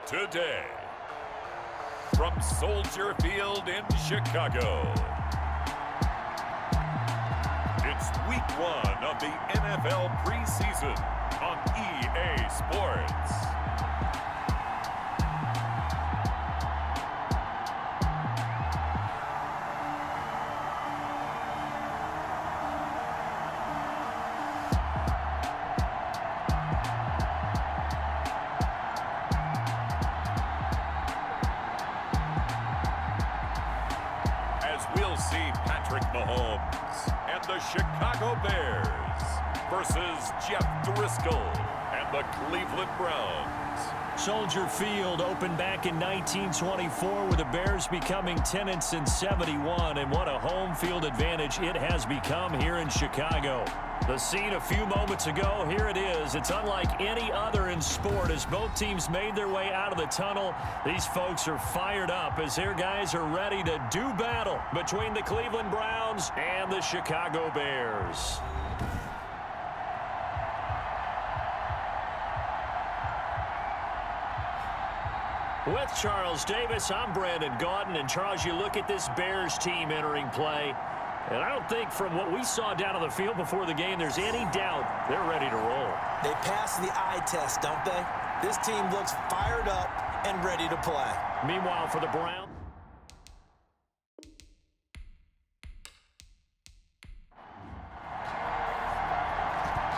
today. From Soldier Field in Chicago, it's week 1 of the NFL preseason on EA Sports. We'll see Patrick Mahomes and the Chicago Bears versus Jeff Driscoll and the Cleveland Browns. Soldier Field opened back in 1924 with the Bears becoming 10-71, and what a home field advantage it has become here in Chicago. The scene a few moments ago, here it is. It's unlike any other in sport as both teams made their way out of the tunnel. These folks are fired up as their guys are ready to do battle between the Cleveland Browns and the Chicago Bears. With Charles Davis, I'm Brandon Gaudin. And Charles, you look at this Bears team entering play, and I don't think from what we saw down on the field before the game there's any doubt they're ready to roll. They pass the eye test, don't they? This team looks fired up and ready to play. Meanwhile, for the Browns,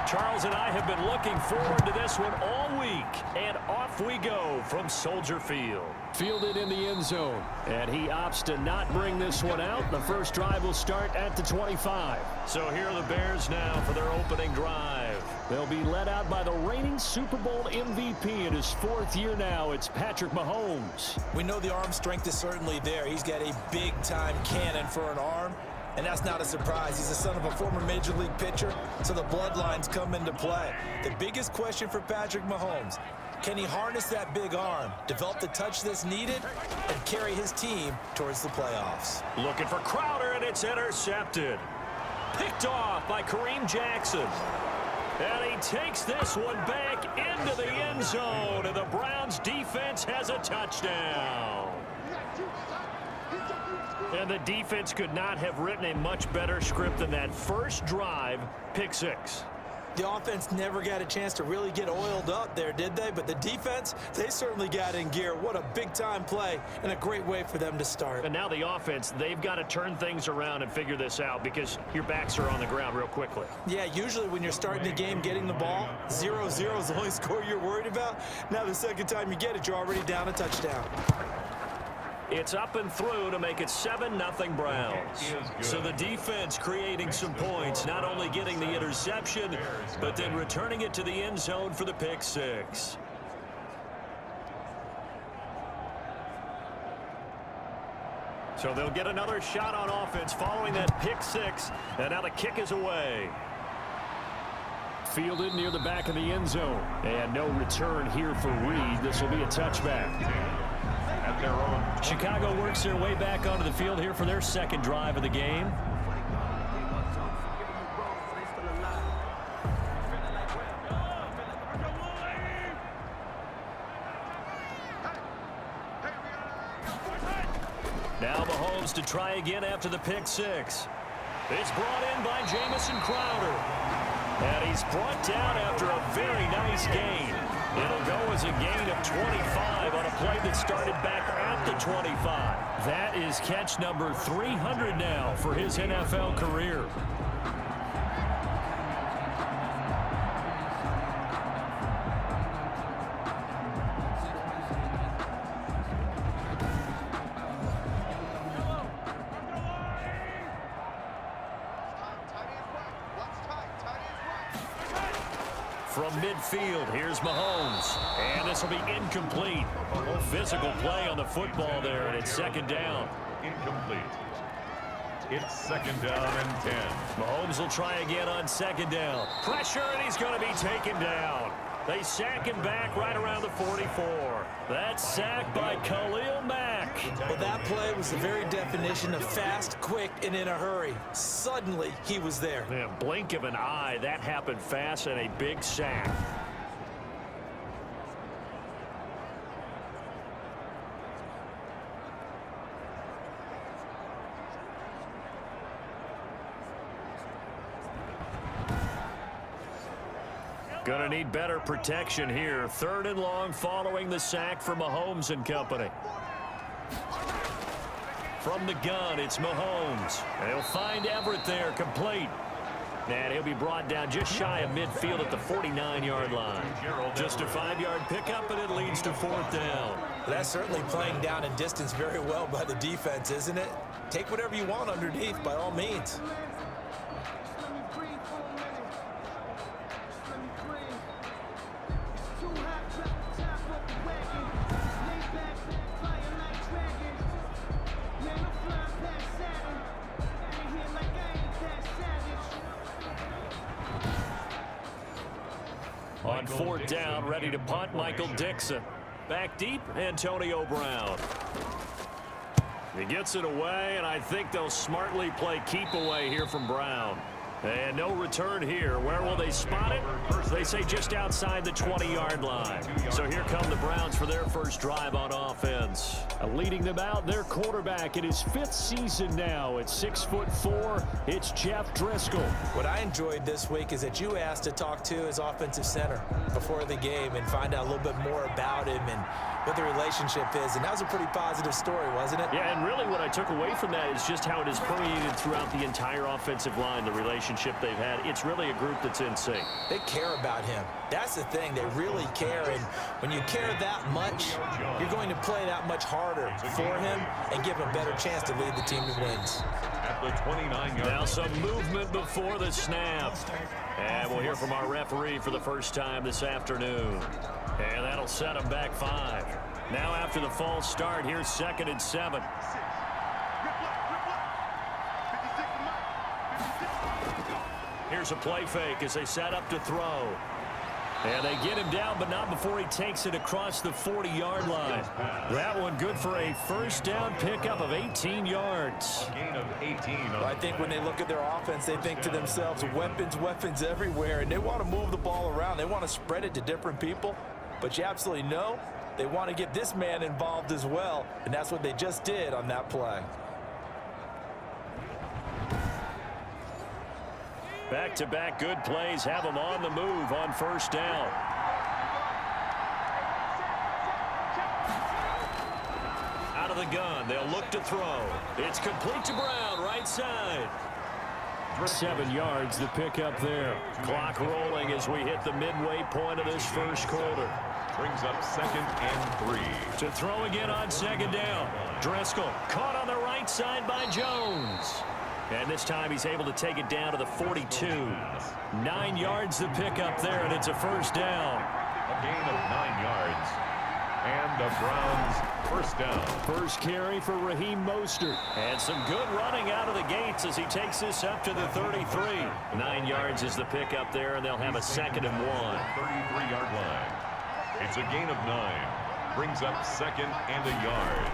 Charles and I have been looking forward to this one all week, and off we go from Soldier Field. Fielded in the end zone, and he opts to not bring this one out. The first drive will start at the 25. So here are the Bears now for their opening drive. They'll be led out by the reigning Super Bowl MVP in his 4th year now. It's Patrick Mahomes. We know the arm strength is certainly there. He's got a big-time cannon for an arm. And that's not a surprise. He's the son of a former Major League pitcher, so the bloodlines come into play. The biggest question for Patrick Mahomes, can he harness that big arm, develop the touch that's needed, and carry his team towards the playoffs? Looking for Crowder, and it's intercepted. Picked off by Kareem Jackson. And he takes this one back into the end zone, and the Browns defense has a touchdown. And the defense could not have written a much better script than that first drive, pick 6. The offense never got a chance to really get oiled up there, did they? But the defense, they certainly got in gear. What a big-time play and a great way for them to start. And now the offense, they've got to turn things around and figure this out because your backs are on the ground real quickly. Yeah, usually when you're starting the game getting the ball, 0-0 is the only score you're worried about. Now the second time you get it, you're already down a touchdown. It's up and through to make it 7-0 Browns. So the defense creating some points, not only getting the interception, but then returning it to the end zone for the pick 6. So they'll get another shot on offense following that pick 6, and now the kick is away. Fielded near the back of the end zone, and no return here for Reed. This will be a touchback. Chicago works their way back onto the field here for their second drive of the game. Now Mahomes to try again after the pick 6. It's brought in by Jamison Crowder. And he's brought down after a very nice gain. It'll go as a gain of 25 on a play that started back at the 25. That is catch number 300 now for his NFL career. From midfield, here's Mahomes. And this will be incomplete. Physical play on the football there, and it's second down. Incomplete. It's second down and 10. Mahomes will try again on second down. Pressure, and he's going to be taken down. They sack him back right around the 44. That sack by Khalil Mack. Well, that play was the very definition of fast, quick, and in a hurry. Suddenly, he was there. Man, blink of an eye, that happened fast and a big sack. Going to need better protection here. 3rd and long following the sack from Mahomes and company. From the gun, it's Mahomes. And he'll find Everett there, complete. And he'll be brought down just shy of midfield at the 49-yard line. Just a 5-yard pickup, and it leads to 4th down. That's certainly playing down in distance very well by the defense, isn't it? Take whatever you want underneath, by all means. On 4th down, ready to punt, Michael Dixon. Back deep, Antonio Brown. He gets it away, and I think they'll smartly play keep away here from Brown. And no return here. Where will they spot it? They say just outside the 20-yard line. So here come the Browns for their first drive on offense. Leading them out, their quarterback in his 5th season now at 6'4". It's Jeff Driscoll. What I enjoyed this week is that you asked to talk to his offensive center before the game and find out a little bit more about him and what the relationship is. And that was a pretty positive story, wasn't it? Yeah, and really what I took away from that is just how it has permeated throughout the entire offensive line, the relationship they've had. It's really a group that's in sync. They care about him. That's the thing. They really care. And when you care that much, you're going to play that much harder for him and give him a better chance to lead the team to wins. At the 29-yard. Now some movement before the snap. And we'll hear from our referee for the first time this afternoon. And that'll set him back 5. Now after the false start, here's 2nd and 7. Here's a play fake as they set up to throw. And they get him down, but not before he takes it across the 40-yard line. That one good for a first down pickup of 18 yards. Gain of 18. Well, I think when they look at their offense, they think to themselves, weapons everywhere, and they want to move the ball around. They want to spread it to different people, but you absolutely know they want to get this man involved as well, and that's what they just did on that play. Back-to-back good plays have them on the move on first down. Out of the gun, they'll look to throw. It's complete to Brown, right side. 7 yards, the pickup there. Clock rolling as we hit the midway point of this first quarter. Brings up 2nd and 3. To throw again on 2nd down. Driscoll caught on the right side by Jones. And this time he's able to take it down to the 42. 9 yards the pickup there, and it's a first down. A gain of 9 yards. And the Browns first down. First carry for Raheem Mostert. And some good running out of the gates as he takes this up to the 33. 9 yards is the pickup there, and they'll have a 2nd and 1. 33-yard line. It's a gain of 9. Brings up 2nd and a yard.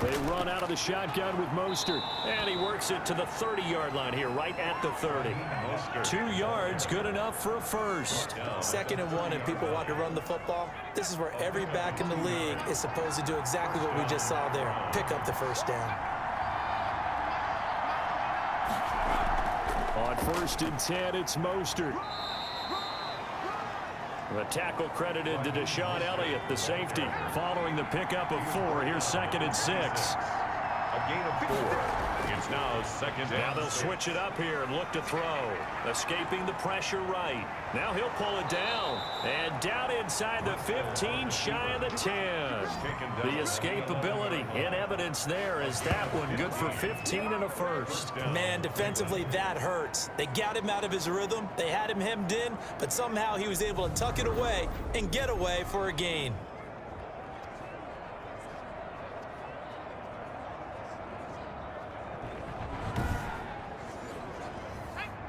They run out of the shotgun with Mostert, and he works it to the 30-yard line here, right at the 30. 2 yards, good enough for a first. 2nd and 1, and people want to run the football. This is where every back in the league is supposed to do exactly what we just saw there, pick up the first down. On 1st and 10, it's Mostert. The tackle credited to Deshaun Elliott, the safety, following the pickup of 4. Here's 2nd and 6. A gain of 4. It's now 2nd and Now they'll switch it up here and look to throw. Escaping the pressure right. Now he'll pull it down. And down inside the 15, shy of the 10. The escapability in evidence there as that one good for 15 and a first. Man, defensively, that hurts. They got him out of his rhythm. They had him hemmed in, but somehow he was able to tuck it away and get away for a gain.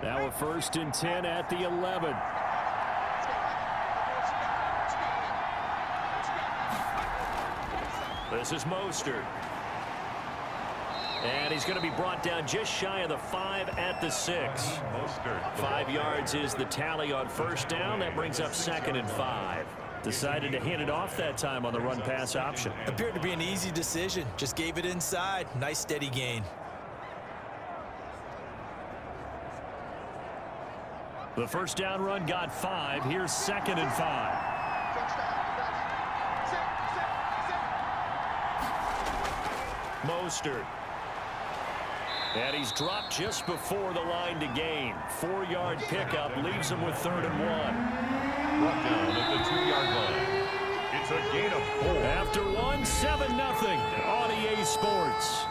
Now a 1st and 10 at the 11. This is Mostert. And he's going to be brought down just shy of the 5 at the 6. 5 yards is the tally on first down. That brings up 2nd and 5. Decided to hand it off that time on the run-pass option. Appeared to be an easy decision. Just gave it inside. Nice steady gain. The first down run got 5. Here's 2nd and 5. Mostert. And he's dropped just before the line to gain. 4-yard pickup leaves him with 3rd and 1. Brought down at the 2-yard line. It's a gain of 4. After 1, 7-0 on EA Sports.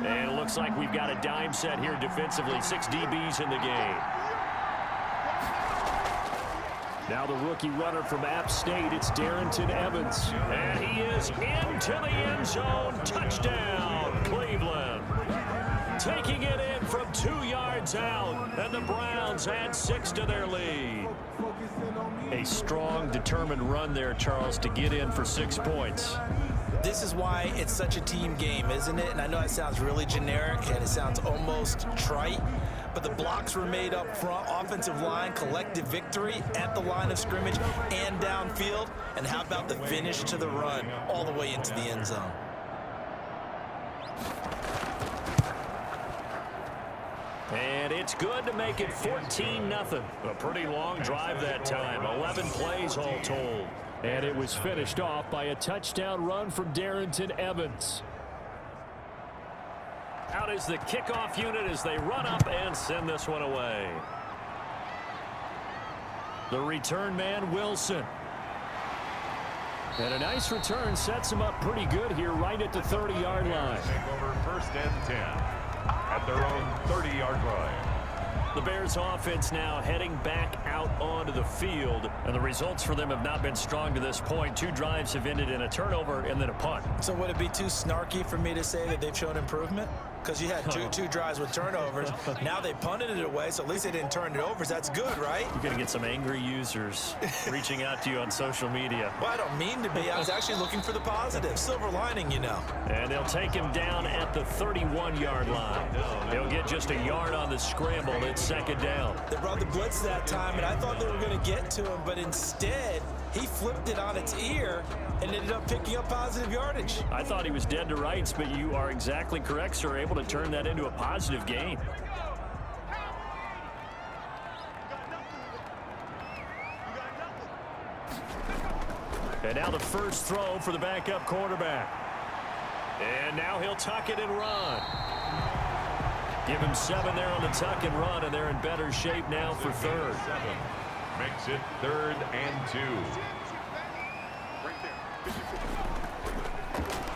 And it looks like we've got a dime set here defensively. 6 DBs in the game. Now the rookie runner from App State, it's Darrington Evans. And he is into the end zone. Touchdown, Cleveland. Taking it in from 2 yards out. And the Browns add 6 to their lead. A strong, determined run there, Charles, to get in for 6 points. This is why it's such a team game, isn't it? And I know it sounds really generic and it sounds almost trite, but the blocks were made up front, offensive line, collective victory at the line of scrimmage and downfield. And how about the finish to the run all the way into the end zone? And it's good to make it 14-0. A pretty long drive that time. 11 plays all told. And it was finished off by a touchdown run from Darrington Evans. Out is the kickoff unit as they run up and send this one away. The return man, Wilson. And a nice return sets him up pretty good here right at the 30-yard line. Take over 1st and 10 at their own 30-yard line. The Bears offense now heading back out onto the field, and the results for them have not been strong to this point. 2 drives have ended in a turnover and then a punt. So would it be too snarky for me to say that they've shown improvement? Because you had two drives with turnovers. Now they punted it away, so at least they didn't turn it over. So that's good, right? You're going to get some angry users reaching out to you on social media. Well, I don't mean to be. I was actually looking for the positive. Silver lining, you know. And they'll take him down at the 31-yard line. They'll get just a yard on the scramble. It's 2nd down. They brought the blitz that time, and I thought they were going to get to him, but instead he flipped it on its ear and ended up picking up positive yardage. I thought he was dead to rights, but you are exactly correct, sir. Able to turn that into a positive gain. And now the first throw for the backup quarterback. And now he'll tuck it and run. Give him 7 there on the tuck and run, and they're in better shape now for 3rd. Makes it 3rd and 2.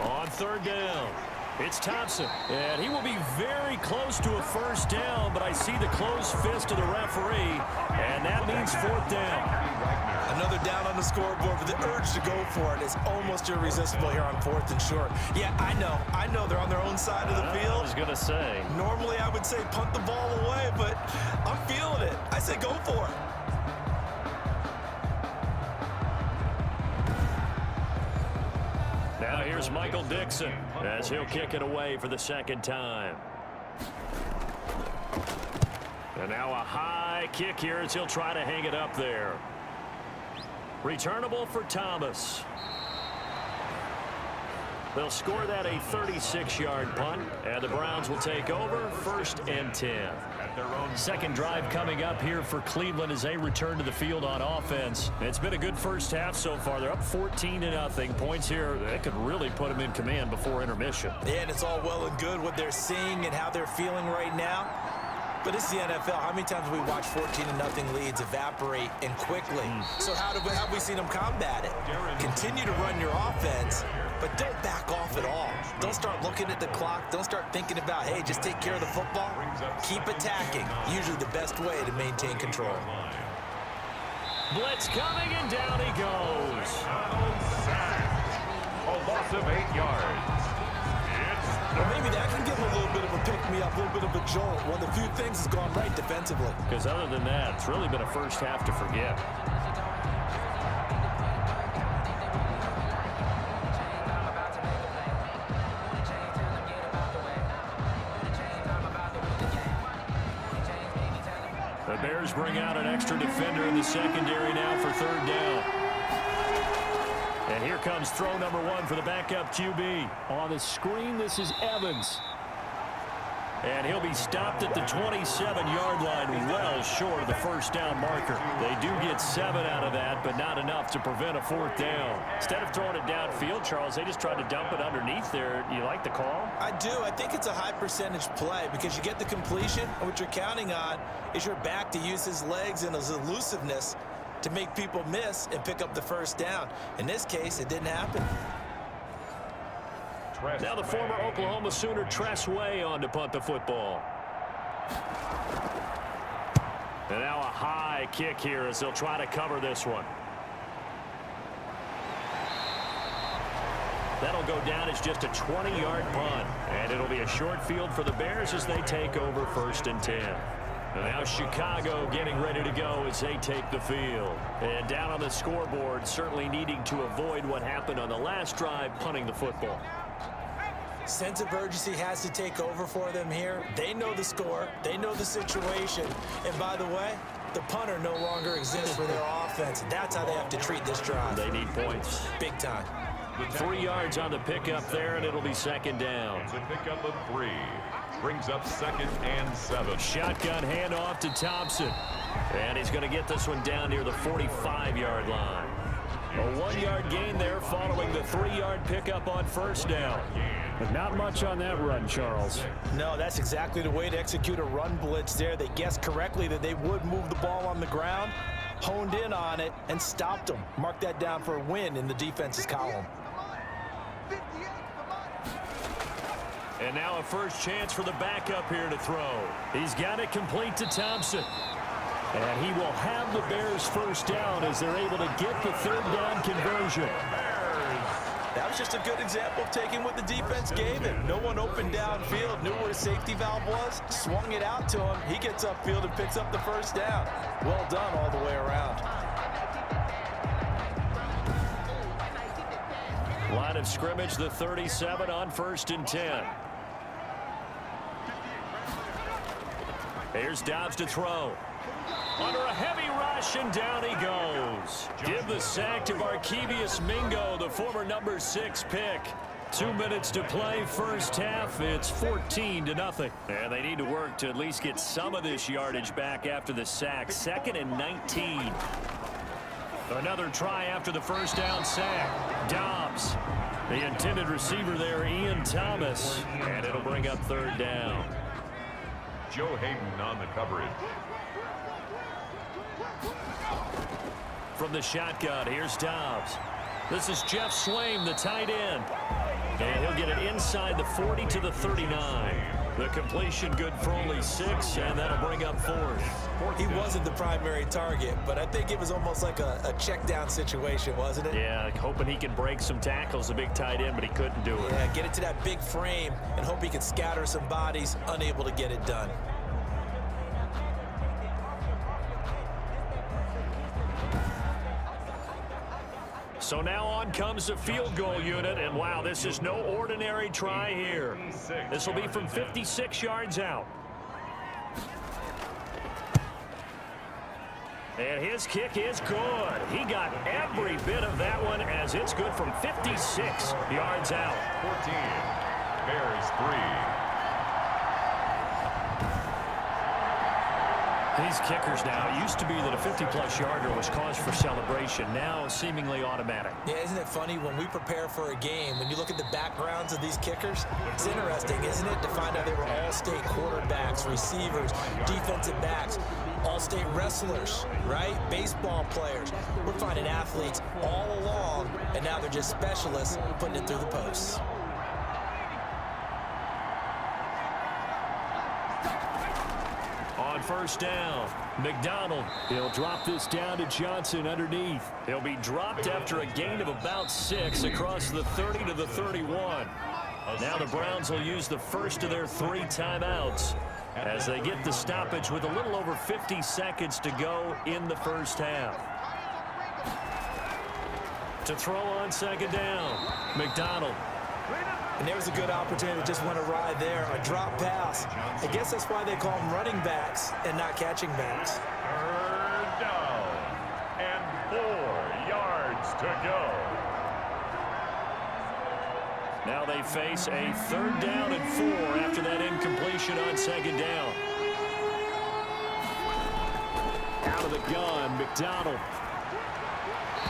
On 3rd down, it's Thompson. And he will be very close to a first down, but I see the closed fist of the referee, and that means 4th down. Another down on the scoreboard, but the urge to go for it is almost irresistible here on 4th and short. Yeah, I know they're on their own side of the field. I was going to say. Normally I would say punt the ball away, but I'm feeling it. I say go for it. Now here's Michael Dixon as he'll kick it away for the 2nd time. And now a high kick here as he'll try to hang it up there. Returnable for Thomas. They'll score that a 36-yard punt, and the Browns will take over 1st and 10. Second drive coming up here for Cleveland as they return to the field on offense. It's been a good first half so far. They're up 14-0. Points here, they could really put them in command before intermission. Yeah, and it's all well and good what they're seeing and how they're feeling right now. But it's the NFL. How many times have we watched 14-0 leads evaporate and quickly? So how have we seen them combat it? Continue to run your offense, but don't back off at all. Don't start looking at the clock. Don't start thinking about, hey, just take care of the football. Keep attacking. Usually the best way to maintain control. Blitz coming, and down he goes. A loss of 8 yards. Well, maybe that can give him a little bit of a pick-me-up, a little bit of a jolt. One of the few things has gone right defensively. Because other than that, it's really been a first half to forget. The Bears bring out an extra defender in the secondary now for 3rd down. And here comes throw number 1 for the backup QB. On the screen, this is Evans. And he'll be stopped at the 27-yard line, well short of the first down marker. They do get 7 out of that, but not enough to prevent a 4th down. Instead of throwing it downfield, Charles, they just tried to dump it underneath there. You like the call? I do. I think it's a high percentage play because you get the completion, and what you're counting on is your back to use his legs and his elusiveness to make people miss and pick up the first down. In this case, it didn't happen. Now the former Oklahoma Sooner Tress Way on to punt the football. And now a high kick here as they'll try to cover this one. That'll go down as just a 20-yard punt. And it'll be a short field for the Bears as they take over 1st and 10. And now Chicago getting ready to go as they take the field. And down on the scoreboard, certainly needing to avoid what happened on the last drive, punting the football. Sense of urgency has to take over for them here. They know the score. They know the situation. And by the way, the punter no longer exists for their offense. That's how they have to treat this drive. They need points. Big time. 3 yards on the pickup there, and it'll be 2nd down. It's a pickup of 3. Brings up 2nd and 7. Shotgun handoff to Thompson. And he's going to get this one down near the 45-yard line. A 1-yard gain there following the 3-yard pickup on 1st down. But not much on that run, Charles. No, that's exactly the way to execute a run blitz there. They guessed correctly that they would move the ball on the ground, honed in on it, and stopped them. Mark that down for a win in the defense's column. And now a first chance for the backup here to throw. He's got it complete to Thompson. And he will have the Bears 1st down as they're able to get the 3rd down conversion. That was just a good example of taking what the defense gave him. No one opened downfield, knew where his safety valve was, swung it out to him. He gets upfield and picks up the 1st down. Well done all the way around. Line of scrimmage, the 37 on 1st and 10. Here's Dobbs to throw. Under a heavy rush, and down he goes. Give the sack to Barkevious Mingo, the former number 6 pick. 2 minutes to play, 1st half. It's 14-0. And they need to work to at least get some of this yardage back after the sack. 2nd and 19. Another try after the 1st down sack. Dobbs, the intended receiver there, Ian Thomas. And it'll bring up 3rd down. Joe Hayden on the coverage. From the shotgun, here's Dobbs. This is Jeff Swaim, the tight end. And he'll get it inside the 40 to the 39. The completion good for only 6, and that'll bring up 4th. He wasn't the primary target, but I think it was almost like a check down situation, wasn't it? Yeah, hoping he can break some tackles, a big tight end, but he couldn't do it. Yeah, get it to that big frame and hope he can scatter some bodies, unable to get it done. So now on comes the field goal unit, and wow, this is no ordinary try here. This will be from 56 yards out. And his kick is good. He got every bit of that one as it's good from 56 yards out. 14. Bears 3. These kickers now, it used to be that a 50-plus yarder was cause for celebration. Now seemingly automatic. Yeah, isn't it funny when we prepare for a game, when you look at the backgrounds of these kickers, it's interesting, isn't it, to find out they were all-state quarterbacks, receivers, defensive backs, all-state wrestlers, right? Baseball players. We're finding athletes all along, and now they're just specialists putting it through the posts. On 1st down, McDonald. He'll drop this down to Johnson underneath. He'll be dropped after a gain of about 6 across the 30 to the 31. Now the Browns will use the first of their 3 timeouts as they get the stoppage with a little over 50 seconds to go in the 1st half. To throw on 2nd down, McDonald. And there was a good opportunity that just went awry there, a drop pass. I guess that's why they call them running backs and not catching backs. 3rd down and 4 yards to go. Now they face a 3rd down and 4 after that incompletion on 2nd down. Out of the gun, McDonald.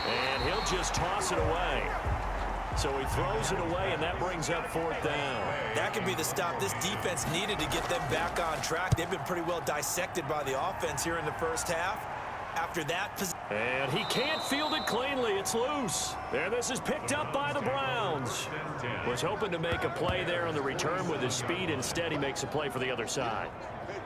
And he'll just toss it away. So he throws it away, and that brings up 4th down. That could be the stop this defense needed to get them back on track. They've been pretty well dissected by the offense here in the first half. After that, and he can't field it cleanly. It's loose. And this is picked up by the Browns. Was hoping to make a play there on the return with his speed. Instead, he makes a play for the other side.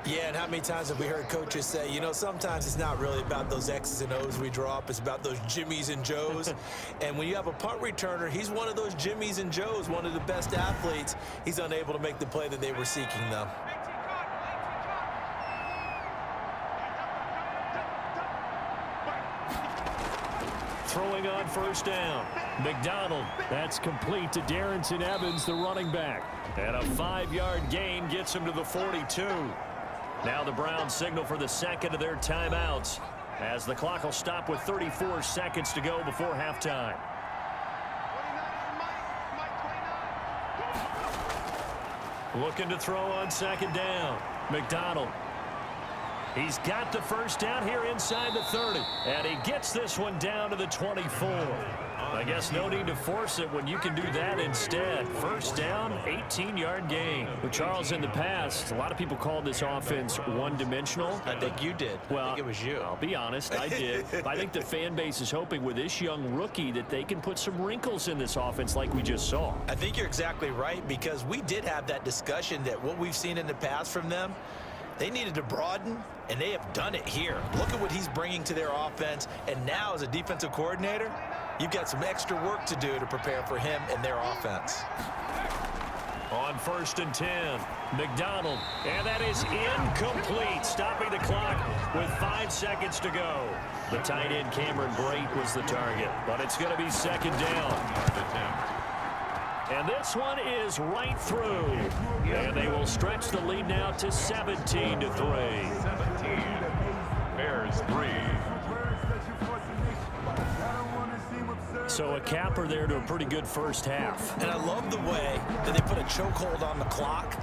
Yeah, and how many times have we heard coaches say, you know, sometimes it's not really about those X's and O's we draw up. It's about those Jimmies and Joes. And when you have a punt returner, he's one of those Jimmies and Joes, one of the best athletes. He's unable to make the play that they were seeking, though. Throwing on 1st down. McDonald. That's complete to Darrington Evans, the running back. And a 5-yard gain gets him to the 42. Now the Browns signal for the 2nd of their timeouts as the clock will stop with 34 seconds to go before halftime. Looking to throw on 2nd down. McDonald. He's got the 1st down here inside the 30. And he gets this one down to the 24. I guess no need to force it when you can do that instead. 1st down, 18-yard gain. But Charles, in the past, a lot of people called this offense one-dimensional. I think you did. Well, I think it was you. I'll be honest, I did. I think the fan base is hoping with this young rookie that they can put some wrinkles in this offense like we just saw. I think you're exactly right, because we did have that discussion that what we've seen in the past from them, they needed to broaden, and they have done it here. Look at what he's bringing to their offense, and now as a defensive coordinator, you've got some extra work to do to prepare for him and their offense. On 1st and 10, McDonald, and that is incomplete, stopping the clock with 5 seconds to go. The tight end Cameron Brate was the target, but it's going to be 2nd down. And this one is right through. And they will stretch the lead now to 17-3. 17. Bears 3. So a capper there to a pretty good first half. And I love the way that they put a chokehold on the clock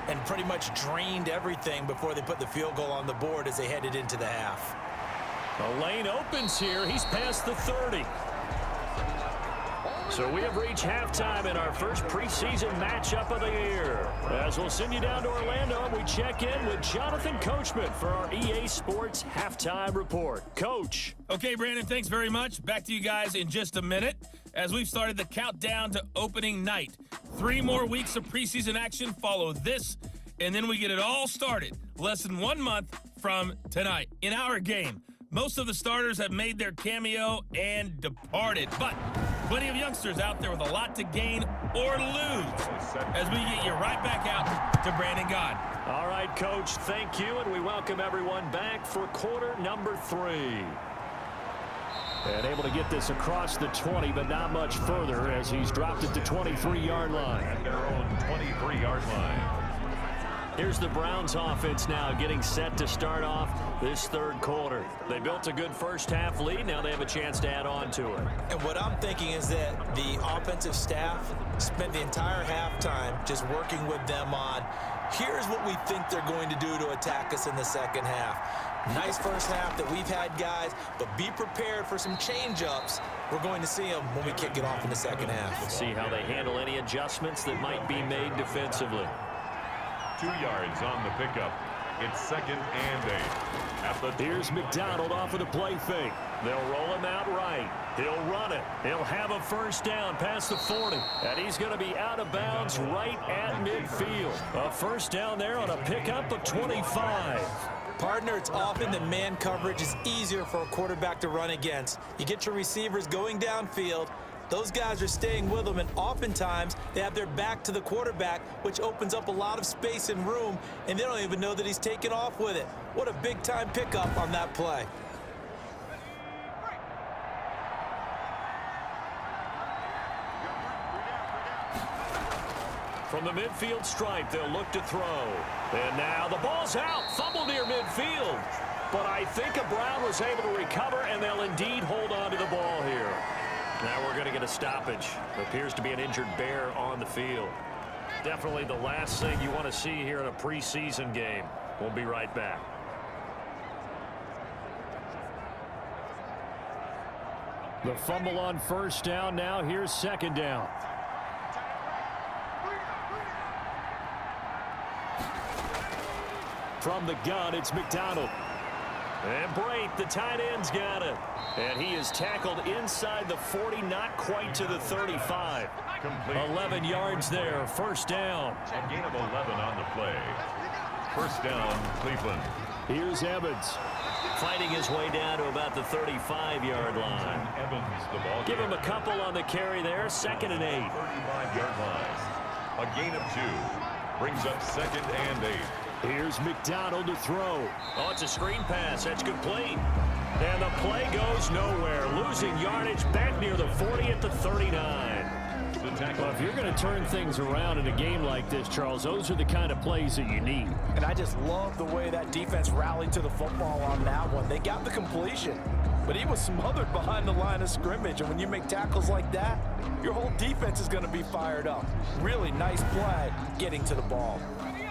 and pretty much drained everything before they put the field goal on the board as they headed into the half. The lane opens here. He's past the 30. So we have reached halftime in our first preseason matchup of the year. As we'll send you down to Orlando, we check in with Jonathan Coachman for our EA Sports Halftime Report. Coach. Okay, Brandon, thanks very much. Back to you guys in just a minute as we've started the countdown to opening night. 3 more weeks of preseason action follow this, and then we get it all started less than 1 month from tonight. In our game, most of the starters have made their cameo and departed, but plenty of youngsters out there with a lot to gain or lose as we get you right back out to Brandon God. All right, Coach, thank you, and we welcome everyone back for quarter number 3. And able to get this across the 20, but not much further as he's dropped it to 23-yard line. At their own 23-yard line. Here's the Browns offense now getting set to start off this 3rd quarter. They built a good first half lead. Now they have a chance to add on to it. And what I'm thinking is that the offensive staff spent the entire halftime just working with them on, here's what we think they're going to do to attack us in the second half. Nice first half that we've had, guys, but be prepared for some change-ups. We're going to see them when we kick it off in the second half. We'll see how they handle any adjustments that might be made defensively. 2 yards on the pickup. It's 2nd and 8. Here's McDonald off of the play fake. They'll roll him out right. He'll run it. He'll have a 1st down past the 40. And he's going to be out of bounds right at midfield. A 1st down there on a pickup of 25. Partner, it's often that man coverage is easier for a quarterback to run against. You get your receivers going downfield. Those guys are staying with them, and oftentimes they have their back to the quarterback, which opens up a lot of space and room, and they don't even know that he's taken off with it. What a big-time pickup on that play. From the midfield stripe, they'll look to throw. And now the ball's out. Fumble near midfield. But I think a Brown was able to recover, and they'll indeed hold on to the ball here. Now we're going to get a stoppage. Appears to be an injured Bear on the field. Definitely the last thing you want to see here in a preseason game. We'll be right back. The fumble on first down. Now here's second down. From the gun, it's McDonald. And Brate, the tight end's got it. And he is tackled inside the 40, not quite to the 35. Complete. 11 yards there, first down. A gain of 11 on the play. First down, Cleveland. Here's Evans. Fighting his way down to about the 35-yard line. Evans, the ball. Give him a couple on the carry there, 2nd and 8. 35-yard line. A gain of 2. Brings up 2nd and 8. Here's McDonald to throw. Oh, it's a screen pass. That's complete. And the play goes nowhere. Losing yardage back near the 40 at the 39. Well, if you're going to turn things around in a game like this, Charles, those are the kind of plays that you need. And I just love the way that defense rallied to the football on that one. They got the completion, but he was smothered behind the line of scrimmage. And when you make tackles like that, your whole defense is going to be fired up. Really nice play getting to the ball.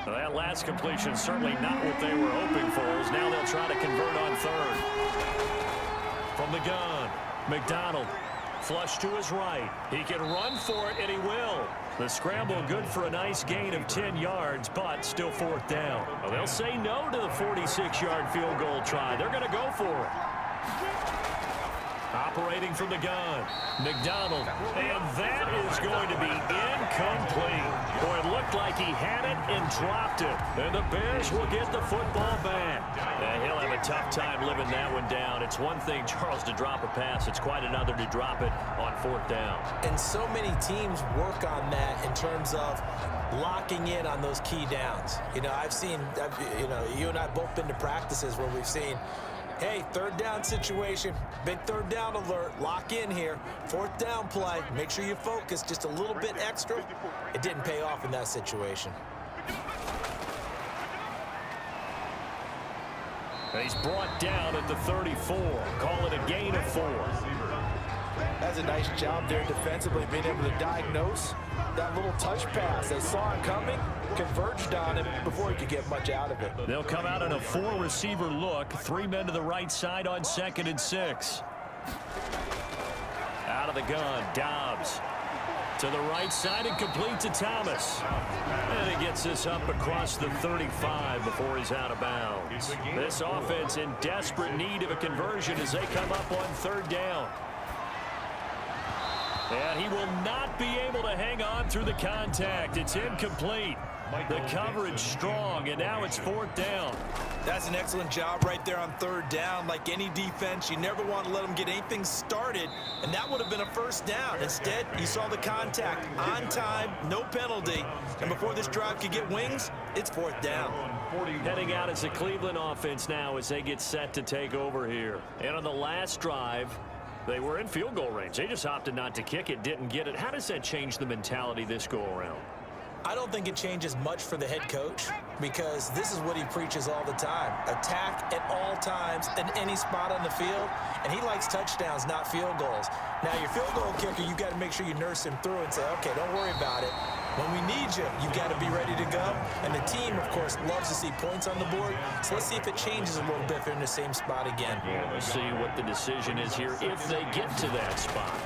Well, that last completion certainly not what they were hoping for, as now they'll try to convert on third. From the gun, McDonald. Flush to his right. He can run for it, and he will. The scramble good for a nice gain of 10 yards, but still fourth down. Well, they'll say no to the 46-yard field goal try. They're going to go for it. Operating from the gun, McDonald, and that is going to be incomplete. Boy, it looked like he had it and dropped it, and the Bears will get the football back. He'll have a tough time living that one down. It's one thing, Charles, to drop a pass. It's quite another to drop it on fourth down. And so many teams work on that in terms of locking in on those key downs. You know, you and I have both been to practices where we've seen, hey, third down situation, big third down alert, lock in here, fourth down play, make sure you focus just a little bit extra. It didn't pay off in that situation. He's brought down at the 34. Call it a gain of 4. That's a nice job there defensively, being able to diagnose that little touch pass. They saw it coming, converged on him before he could get much out of it. They'll come out in a 4-receiver look. 3 men to the right side on 2nd and 6. Out of the gun, Dobbs. To the right side and complete to Thomas. And he gets this up across the 35 before he's out of bounds. This offense in desperate need of a conversion as they come up on third down. And he will not be able to hang on through the contact. It's incomplete. The coverage strong, and now it's fourth down. That's an excellent job right there on third down. Like any defense, you never want to let them get anything started, and that would have been a first down. Instead, you saw the contact on time, no penalty, and before this drive could get wings, it's fourth down. Heading out as the Cleveland offense now as they get set to take over here. And on the last drive, they were in field goal range. They just opted not to kick it, didn't get it. How does that change the mentality this go-around? I don't think it changes much for the head coach because this is what he preaches all the time. Attack at all times in any spot on the field, and he likes touchdowns, not field goals. Now, your field goal kicker, you've got to make sure you nurse him through and say, okay, don't worry about it. When we need you, you've got to be ready to go. And the team, of course, loves to see points on the board. So let's see if it changes a little bit if they're in the same spot again. We'll see what the decision is here if they get to that spot.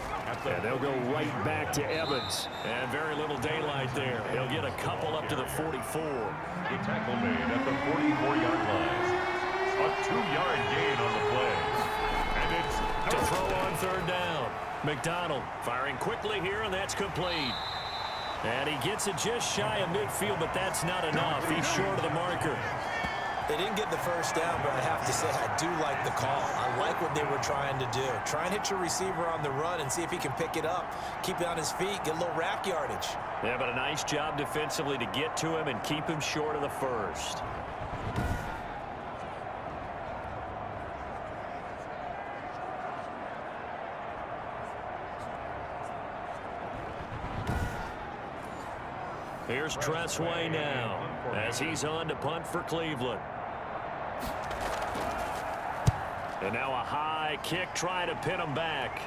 And they'll go right back to Evans. And very little daylight there. He'll get a couple up to the 44. The tackle made at the 44-yard line. A 2-yard gain on the play. And it's to throw on third down. McDonald firing quickly here, and that's complete. And he gets it just shy of midfield, but that's not enough. He's short of the marker. They didn't get the first down, but I have to say I do like the call. I like what they were trying to do. Try and hit your receiver on the run and see if he can pick it up. Keep it on his feet, get a little rack yardage. Yeah, but a nice job defensively to get to him and keep him short of the first. Here's Tressway now as he's on to punt for Cleveland. And now a high kick trying to pin him back.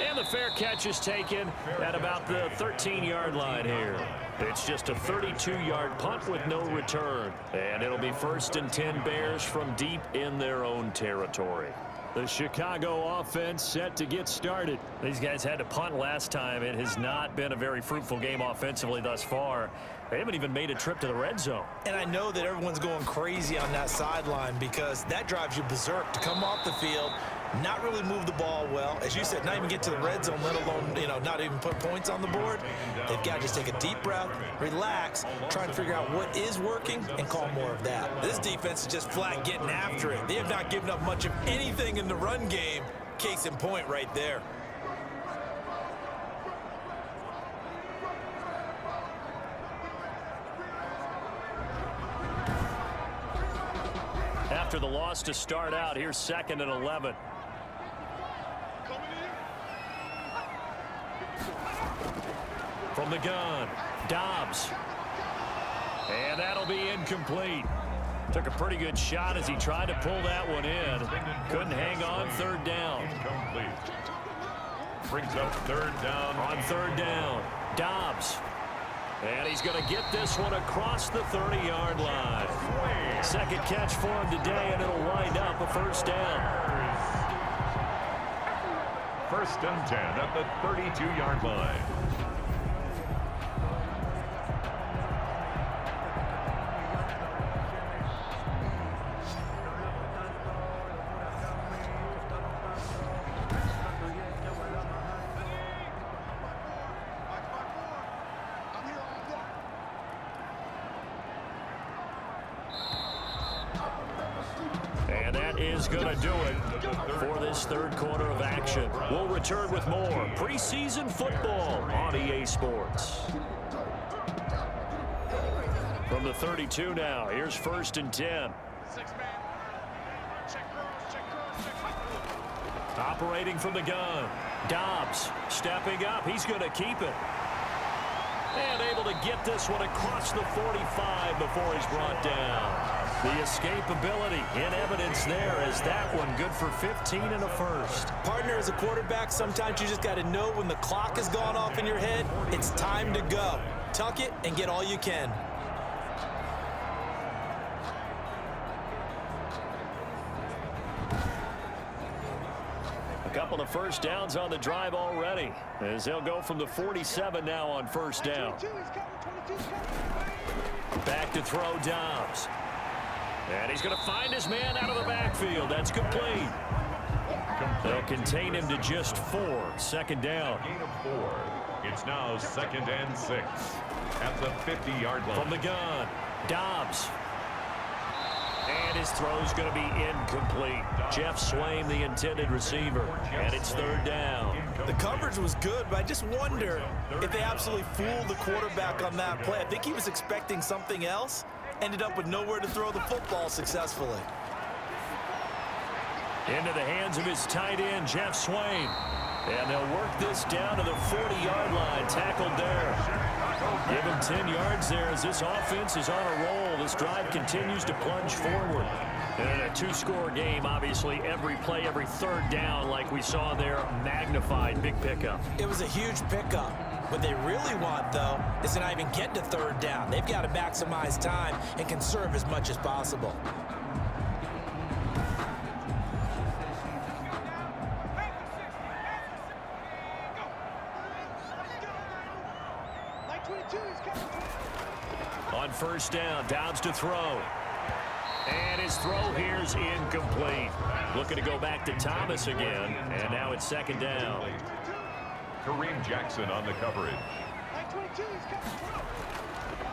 And the fair catch is taken at about the 13-yard line here. It's just a 32-yard punt with no return. And it'll be 1st and 10 Bears from deep in their own territory. The Chicago offense set to get started. These guys had to punt last time. It has not been a very fruitful game offensively thus far. They haven't even made a trip to the red zone. And I know that everyone's going crazy on that sideline because that drives you berserk to come off the field, not really move the ball well. As you said, not even get to the red zone, let alone, not even put points on the board. They've got to just take a deep breath, relax, try and figure out what is working, and call more of that. This defense is just flat getting after it. They have not given up much of anything in the run game. Case in point right there. After the loss to start out, here's 2nd and 11. From the gun, Dobbs. And that'll be incomplete. Took a pretty good shot as he tried to pull that one in. Couldn't hang on 3rd down. Incomplete. Brings up 3rd down. On 3rd down, Dobbs. And he's going to get this one across the 30-yard line. 2nd catch for him today, and it'll wind up a 1st down. 1st and 10 at the 32-yard line. And that is going to do it for this 3rd quarter of action. We'll return with more preseason football on EA Sports. From the 32 now, here's 1st and 10. Operating from the gun, Dobbs stepping up. He's going to keep it. And able to get this one across the 45 before he's brought down. The escapability in evidence there as that one good for 15 and a 1st. Partner, as a quarterback, sometimes you just got to know when the clock has gone off in your head, it's time to go. Tuck it and get all you can. A couple of 1st downs on the drive already as they'll go from the 47 now on 1st down. Back to throw, Dobbs. And he's going to find his man out of the backfield. That's complete. They'll contain him to just 4. 2nd down. Gain of 4. It's now 2nd and 6 at the 50-yard line. From the gun, Dobbs. And his throw's going to be incomplete. Jeff Swaim, the intended receiver. And it's 3rd down. The coverage was good, but I just wonder if they absolutely fooled the quarterback on that play. I think he was expecting something else. Ended up with nowhere to throw the football successfully. Into the hands of his tight end, Jeff Swaim. And they'll work this down to the 40-yard line. Tackled there. Give him 10 yards there as this offense is on a roll. This drive continues to plunge forward. And a 2-score game, obviously, every play, every 3rd down, like we saw there, magnified. Big pickup. It was a huge pickup. What they really want, though, is to not even get to 3rd down. They've got to maximize time and conserve as much as possible. On 1st down, Dobbs to throw. And his throw here is incomplete. Looking to go back to Thomas again. And now it's 2nd down. Kareem Jackson on the coverage.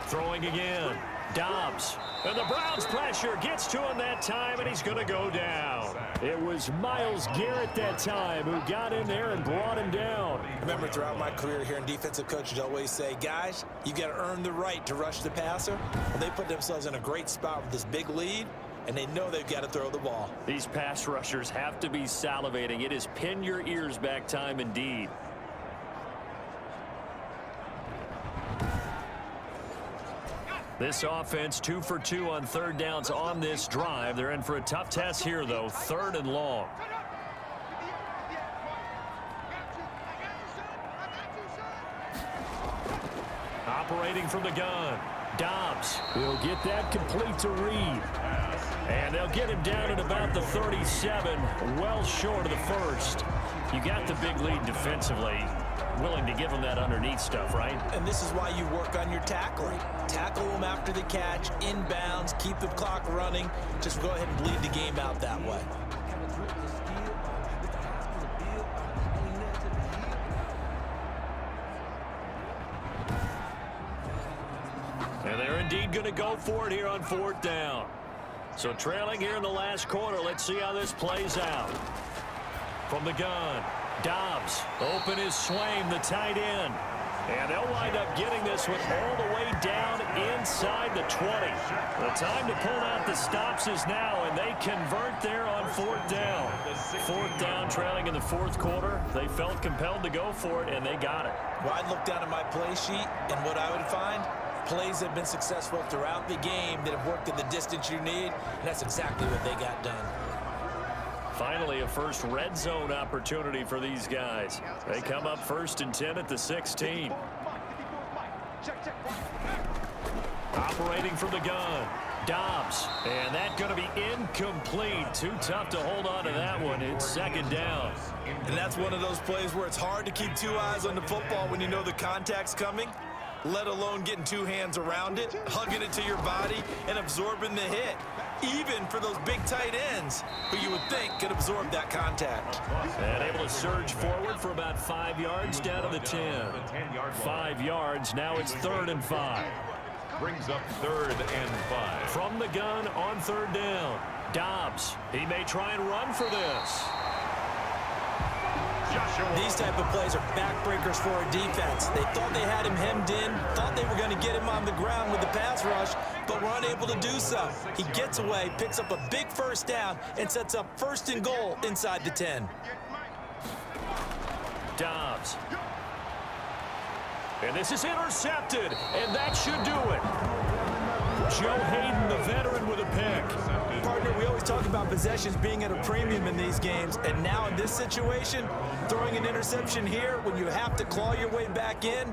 Throwing again. Dobbs. And the Browns pressure gets to him that time, and he's going to go down. It was Myles Garrett that time who got in there and brought him down. Remember, throughout my career here in defensive coaches always say, guys, you got to earn the right to rush the passer. Well, they put themselves in a great spot with this big lead, and they know they've got to throw the ball. These pass rushers have to be salivating. It is pin your ears back time indeed. This offense 2 for 2 on 3rd downs on this drive. They're in for a tough test here, though. 3rd and long. Operating from the gun, Dobbs will get that complete to Reed. And they'll get him down at about the 37, well short of the first. You got the big lead defensively. Willing to give him that underneath stuff, right? And this is why you work on your tackling. Tackle them after the catch, inbounds, keep the clock running. Just go ahead and bleed the game out that way. And they're indeed going to go for it here on 4th down. So trailing here in the last quarter. Let's see how this plays out. From the gun, Dobbs. Open is Swaim, the tight end. And they'll wind up getting this one all the way down inside the 20. The time to pull out the stops is now, and they convert there on 4th down. 4th down, trailing in the 4th quarter. They felt compelled to go for it, and they got it. Well, I'd look down at my play sheet, and what I would find, plays have been successful throughout the game that have worked at the distance you need, and that's exactly what they got done. Finally, a first red zone opportunity for these guys. They come up 1st and 10 at the 16. Operating from the gun, Dobbs. And that's going to be incomplete. Too tough to hold on to that one. It's 2nd down. And that's one of those plays where it's hard to keep 2 eyes on the football when you know the contact's coming, let alone getting 2 hands around it, hugging it to your body, and absorbing the hit. Even for those big tight ends who you would think could absorb that contact. And able to surge forward for about 5 yards down to the 10. 5 yards. Now it's 3rd and 5. Brings up 3rd and 5. From the gun on 3rd down, Dobbs. He may try and run for this. These type of plays are backbreakers for a defense. They thought they had him hemmed in, thought they were going to get him on the ground with the pass rush, but were unable to do so. He gets away, picks up a big 1st down, and sets up 1st and goal inside the 10. Dobbs. And this is intercepted, and that should do it. Joe Hayden, the veteran, with a pick. Partner, we always talk about possessions being at a premium in these games, and now in this situation, throwing an interception here when you have to claw your way back in,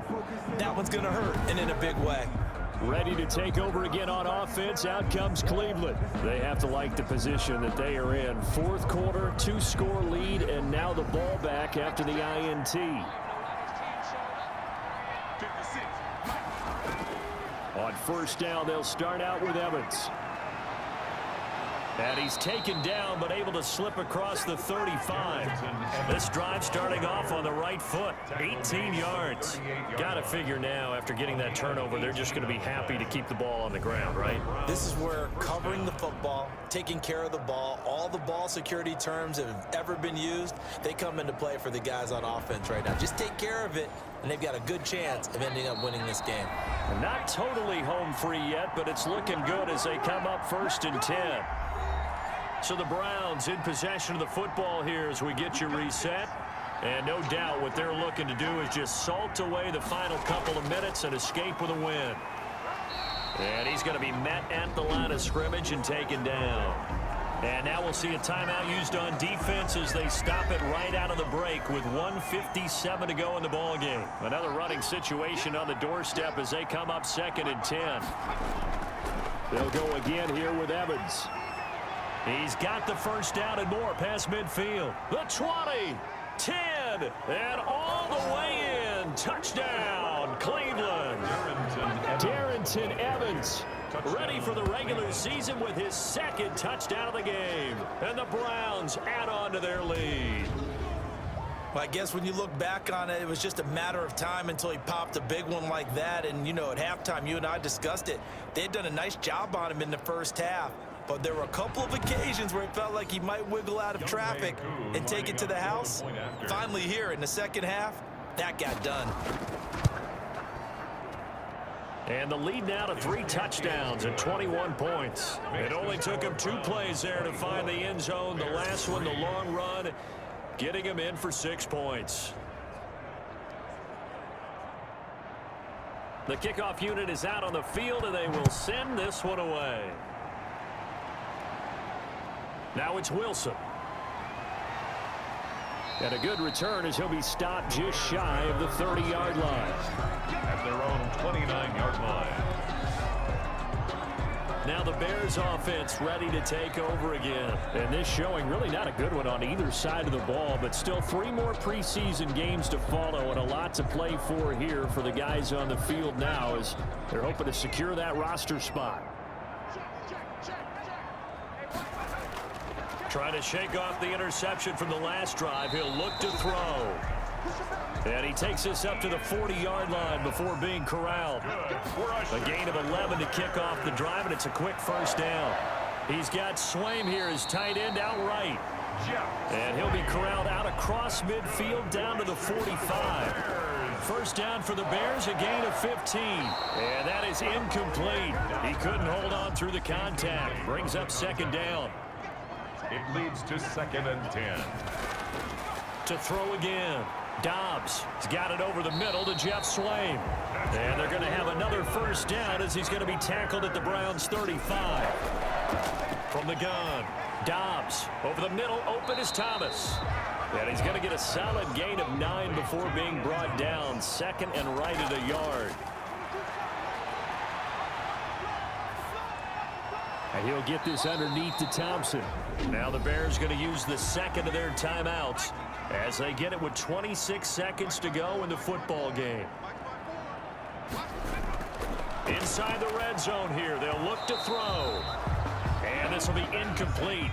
that one's going to hurt, and in a big way. Ready to take over again on offense. Out comes Cleveland. They have to like the position that they are in. 4th quarter, 2-score lead, and now the ball back after the INT. On 1st down, they'll start out with Evans. And he's taken down, but able to slip across the 35. This drive starting off on the right foot. 18 yards. Got to figure now, after getting that turnover, they're just going to be happy to keep the ball on the ground, right? This is where covering the football, taking care of the ball, all the ball security terms that have ever been used, they come into play for the guys on offense right now. Just take care of it, and they've got a good chance of ending up winning this game. Not totally home free yet, but it's looking good as they come up 1st and 10. So the Browns in possession of the football here as we get you reset. And no doubt what they're looking to do is just salt away the final couple of minutes and escape with a win. And he's going to be met at the line of scrimmage and taken down. And now we'll see a timeout used on defense as they stop it right out of the break with 1:57 to go in the ball game. Another running situation on the doorstep as they come up 2nd and 10. They'll go again here with Evans. He's got the 1st down and more past midfield. The 20, 10, and all the way in. Touchdown, Cleveland. Darrington Evans. Ready for the regular season with his 2nd touchdown of the game. And the Browns add on to their lead. Well, I guess when you look back on it, it was just a matter of time until he popped a big one like that. And, you know, at halftime, you and I discussed it. They had done a nice job on him in the 1st half. But there were a couple of occasions where it felt like he might wiggle out of traffic and take it to the house. Finally here in the 2nd half, that got done. And the lead now to 3 touchdowns and 21 points. It only took him 2 plays there to find the end zone. The last one, the long run, getting him in for 6 points. The kickoff unit is out on the field, and they will send this one away. Now it's Wilson. And a good return as he'll be stopped just shy of the 30-yard line. At their own 29-yard line. Now the Bears offense ready to take over again. And this showing really not a good one on either side of the ball, but still 3 more preseason games to follow and a lot to play for here for the guys on the field now as they're hoping to secure that roster spot. Trying to shake off the interception from the last drive. He'll look to throw. And he takes this up to the 40-yard line before being corralled. A gain of 11 to kick off the drive, and it's a quick first down. He's got Swaim here as tight end outright. And he'll be corralled out across midfield down to the 45. First down for the Bears, a gain of 15. And that is incomplete. He couldn't hold on through the contact. Brings up second down. It leads to 2nd and 10. To throw again. Dobbs has got it over the middle to Jeff Swaim. And they're going to have another first down as he's going to be tackled at the Browns' 35. From the gun, Dobbs over the middle, open is Thomas. And he's going to get a solid gain of 9 before being brought down. 2nd and right at a yard. And he'll get this underneath to Thompson. Now the Bears going to use the second of their timeouts as they get it with 26 seconds to go in the football game. Inside the red zone here, they'll look to throw. And this will be incomplete.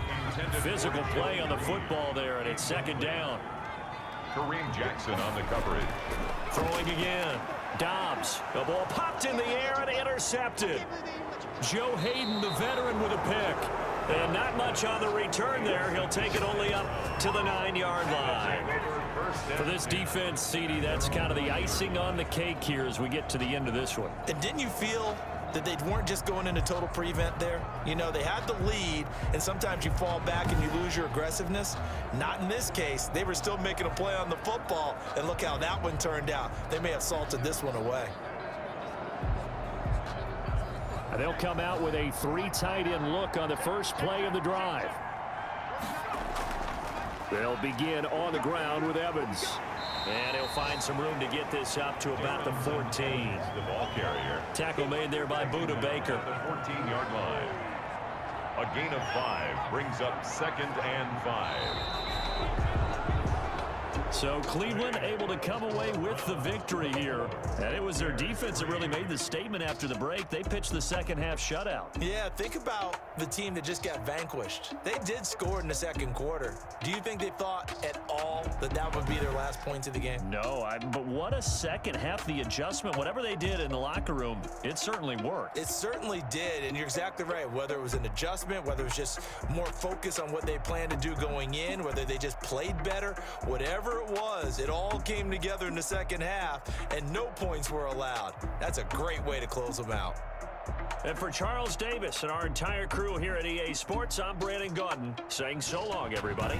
Physical play on the football there, and it's 2nd down. Kareem Jackson on the coverage. Throwing again. Dobbs. The ball popped in the air and intercepted. Joe Hayden, the veteran, with a pick. And not much on the return there. He'll take it only up to the 9-yard line. For this defense, CD, that's kind of the icing on the cake here as we get to the end of this one. And didn't you feel that they weren't just going into total prevent there? You know, they had the lead, and sometimes you fall back and you lose your aggressiveness. Not in this case. They were still making a play on the football, and look how that one turned out. They may have salted this one away. And they'll come out with a 3 tight end look on the first play of the drive. They'll begin on the ground with Evans. And he'll find some room to get this up to about the 14. The ball carrier. Tackle made there by Buda Baker. The 14-yard line. A gain of 5 brings up 2nd and 5. So Cleveland able to come away with the victory here. And it was their defense that really made the statement after the break. They pitched the second-half shutout. Yeah, think about the team that just got vanquished. They did score in the second quarter. Do you think they thought at all that that would be their last points of the game? No, but what a second half. The adjustment, whatever they did in the locker room, it certainly worked. It certainly did, and you're exactly right. Whether it was an adjustment, whether it was just more focus on what they planned to do going in, whether they just played better, whatever it was, it all came together in the second half, and no points were allowed. That's a great way to close them out. And for Charles Davis and our entire crew here at EA Sports, I'm Brandon Gaudin saying so long, everybody.